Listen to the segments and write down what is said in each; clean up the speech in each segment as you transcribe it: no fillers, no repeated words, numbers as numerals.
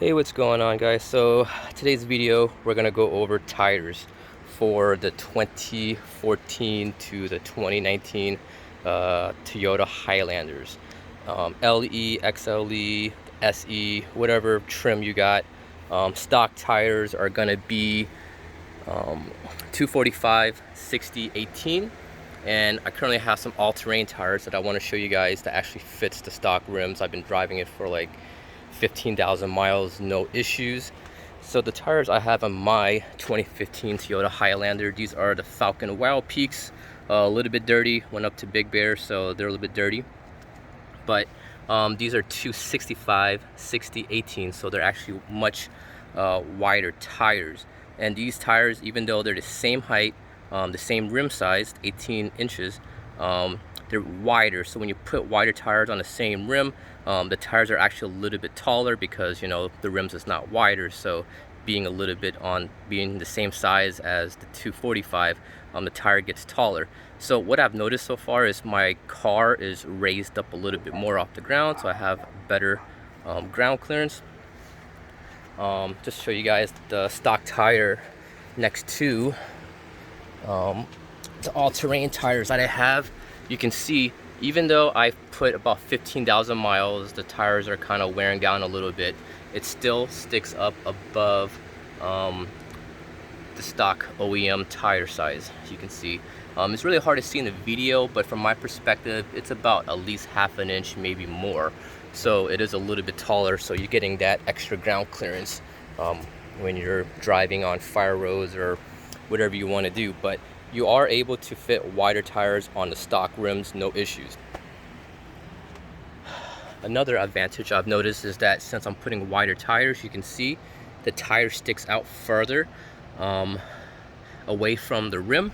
Hey, what's going on, guys? So today's video we're gonna go over tires for the 2014 to the 2019 Toyota Highlanders, LE, XLE, SE, whatever trim you got. Stock tires are gonna be 245 60 18, and I currently have some all-terrain tires that I want to show you guys that actually fits the stock rims. I've been driving it for like 15,000 miles, no issues. So the tires I have on my 2015 Toyota Highlander, these are the Falken Wildpeaks. A little bit dirty, went up to Big Bear, so they're a little bit dirty. But these are 265 60 18, so they're actually much wider tires. And these tires, even though they're the same height, the same rim size, 18 inches, they're wider. So when you put wider tires on the same rim, the tires are actually a little bit taller because, you know, the rims is not wider. So being a little bit on being the same size as the 245, the tire gets taller. So what I've noticed so far is my car is raised up a little bit more off the ground, so I have better ground clearance. Just show you guys the stock tire next to the all-terrain tires that I have. You can see, even though I've put about 15,000 miles, the tires are kind of wearing down a little bit. It still sticks up above the stock OEM tire size. As you can see, it's really hard to see in the video, but from my perspective, it's about at least half an inch, maybe more. So it is a little bit taller, so you're getting that extra ground clearance when you're driving on fire roads or whatever you want to do. But you are able to fit wider tires on the stock rims, no issues. Another advantage I've noticed is that since I'm putting wider tires, you can see the tire sticks out further away from the rim.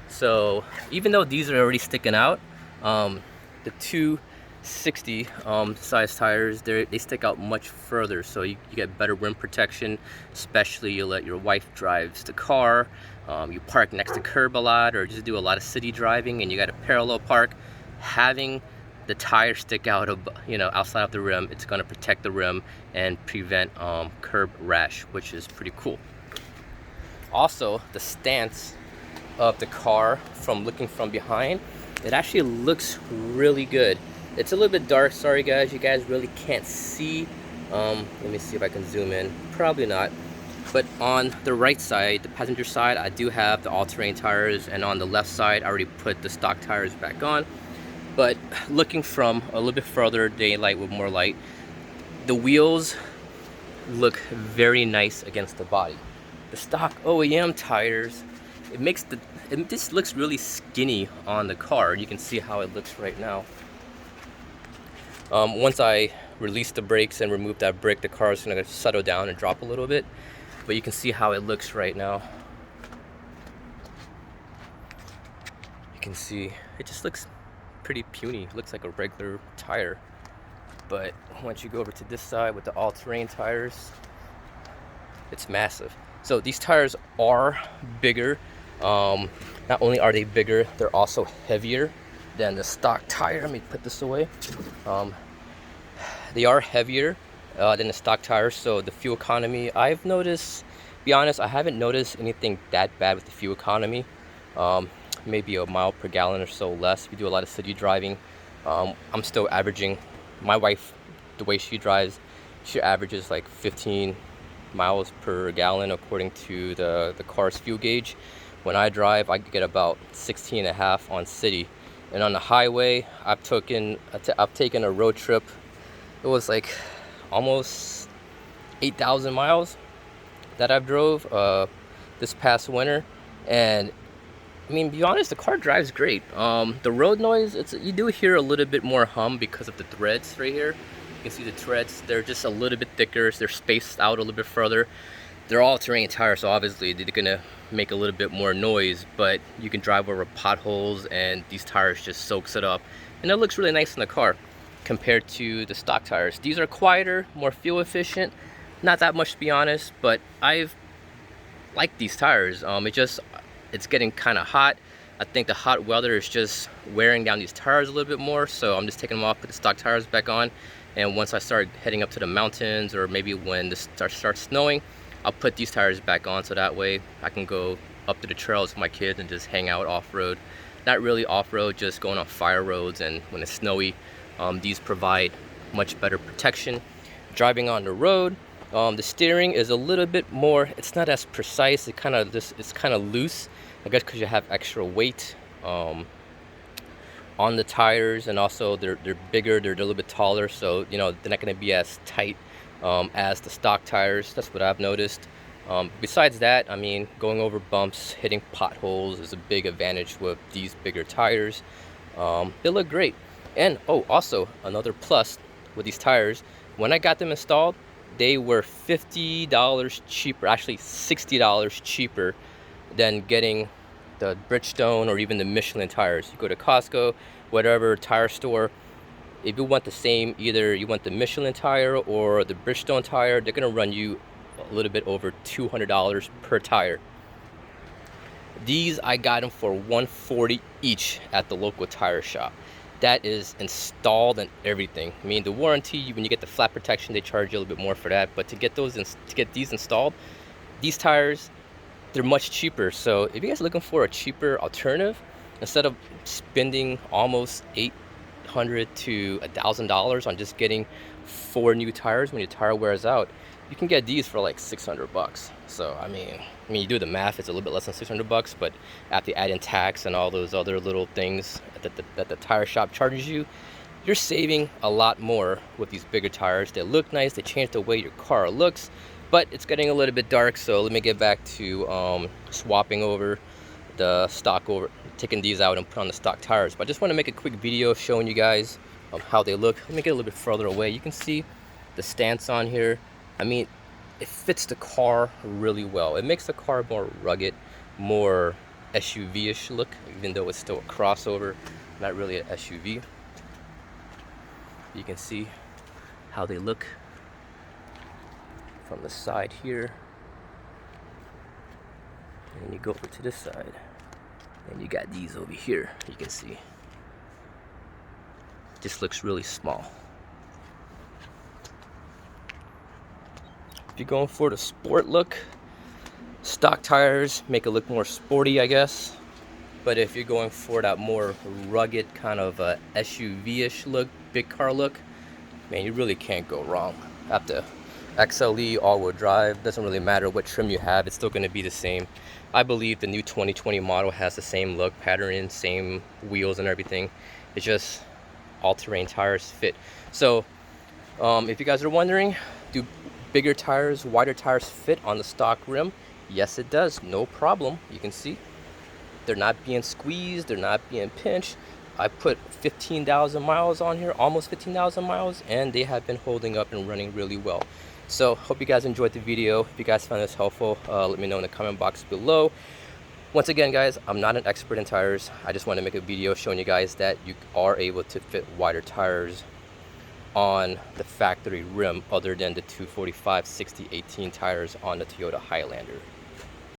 So even though these are already sticking out, the 260 size tires, they stick out much further, so you get better rim protection. Especially you let your wife drives the car, you park next to curb a lot, or just do a lot of city driving and you got to parallel park. Having the tire stick out of, you know, outside of the rim, it's going to protect the rim and prevent curb rash, which is pretty cool. Also, the stance of the car from looking from behind, it actually looks really good. It's a little bit dark, sorry guys, you guys really can't see. Let me see if I can zoom in. Probably not. But on the right side, the passenger side, I do have the all-terrain tires, and on the left side I already put the stock tires back on. But looking from a little bit further, daylight with more light, the wheels look very nice against the body. The stock OEM tires, it just looks really skinny on the car. You can see how it looks right now. Once I release the brakes and remove that brake, the car is going to settle down and drop a little bit. But you can see how it looks right now. You can see it just looks pretty puny. It looks like a regular tire. But once you go over to this side with the all-terrain tires, it's massive. So these tires are bigger. Not only are they bigger, they're also heavier than the stock tire. Let me put this away. They are heavier than the stock tires, so the fuel economy, I've noticed, be honest, I haven't noticed anything that bad with the fuel economy. Maybe a mile per gallon or so less. We do a lot of city driving. I'm still averaging, my wife, the way she drives, she averages like 15 miles per gallon according to the car's fuel gauge. When I drive, I get about 16.5 on city. And on the highway, I've taken a road trip. It was like almost 8,000 miles that I've drove this past winter. And I mean, to be honest, the car drives great. The road noise, you do hear a little bit more hum because of the threads right here. You can see the threads, they're just a little bit thicker, so they're spaced out a little bit further. They're all-terrain tires, so obviously they're gonna make a little bit more noise, but you can drive over potholes and these tires just soaks it up. And it looks really nice in the car compared to the stock tires. These are quieter, more fuel efficient. Not that much to be honest, but I've liked these tires. It's getting kind of hot. I think the hot weather is just wearing down these tires a little bit more, so I'm just taking them off, put the stock tires back on, and once I start heading up to the mountains, or maybe when it starts snowing, I'll put these tires back on, so that way I can go up to the trails with my kids and just hang out off-road. Not really off-road, just going on fire roads, and when it's snowy, these provide much better protection. Driving on the road, the steering is a little bit more, it's not as precise, it's kind of loose, I guess because you have extra weight on the tires, and also they're bigger, they're a little bit taller, so you know they're not going to be as tight as the stock tires. That's what I've noticed. Besides that, I mean, going over bumps, hitting potholes is a big advantage with these bigger tires. They look great. And oh, also another plus with these tires, when I got them installed, they were $50 cheaper, actually $60 cheaper than getting the Bridgestone or even the Michelin tires. You go to Costco, whatever tire store, if you want the same, either you want the Michelin tire or the Bridgestone tire, they're gonna run you a little bit over $200 per tire. These I got them for $140 each at the local tire shop. That is installed and everything. I mean, the warranty, when you get the flat protection, they charge you a little bit more for that, but to get these installed, these tires, they're much cheaper. So if you guys are looking for a cheaper alternative, instead of spending almost $800 to $1,000 on just getting 4 new tires when your tire wears out, you can get these for like $600. So I mean you do the math, it's a little bit less than $600, but after you add in tax and all those other little things that the tire shop charges you, you're saving a lot more with these bigger tires. They look nice, they change the way your car looks. But it's getting a little bit dark, so let me get back to swapping over the stock, taking these out and put on the stock tires. But I just want to make a quick video showing you guys how they look. Let me get a little bit further away. You can see the stance on here. I mean, it fits the car really well. It makes the car more rugged, more SUV-ish look, even though it's still a crossover, not really an SUV. You can see how they look from the side here, and you go over to this side, and you got these over here. You can see just looks really small. If you're going for the sport look, stock tires make it look more sporty, I guess. But if you're going for that more rugged kind of SUV-ish look, big car look, man, you really can't go wrong. After XLE, all-wheel drive, doesn't really matter what trim you have, it's still going to be the same. I believe the new 2020 model has the same look pattern, same wheels and everything. It's just all-terrain tires fit. So if you guys are wondering, do bigger tires, wider tires fit on the stock rim? Yes, it does, no problem. You can see they're not being squeezed, they're not being pinched. I put 15,000 miles on here, almost 15,000 miles, and they have been holding up and running really well. So hope you guys enjoyed the video. If you guys found this helpful, let me know in the comment box below. Once again, guys, I'm not an expert in tires. I just want to make a video showing you guys that you are able to fit wider tires on the factory rim other than the 245/60/18 tires on the Toyota Highlander.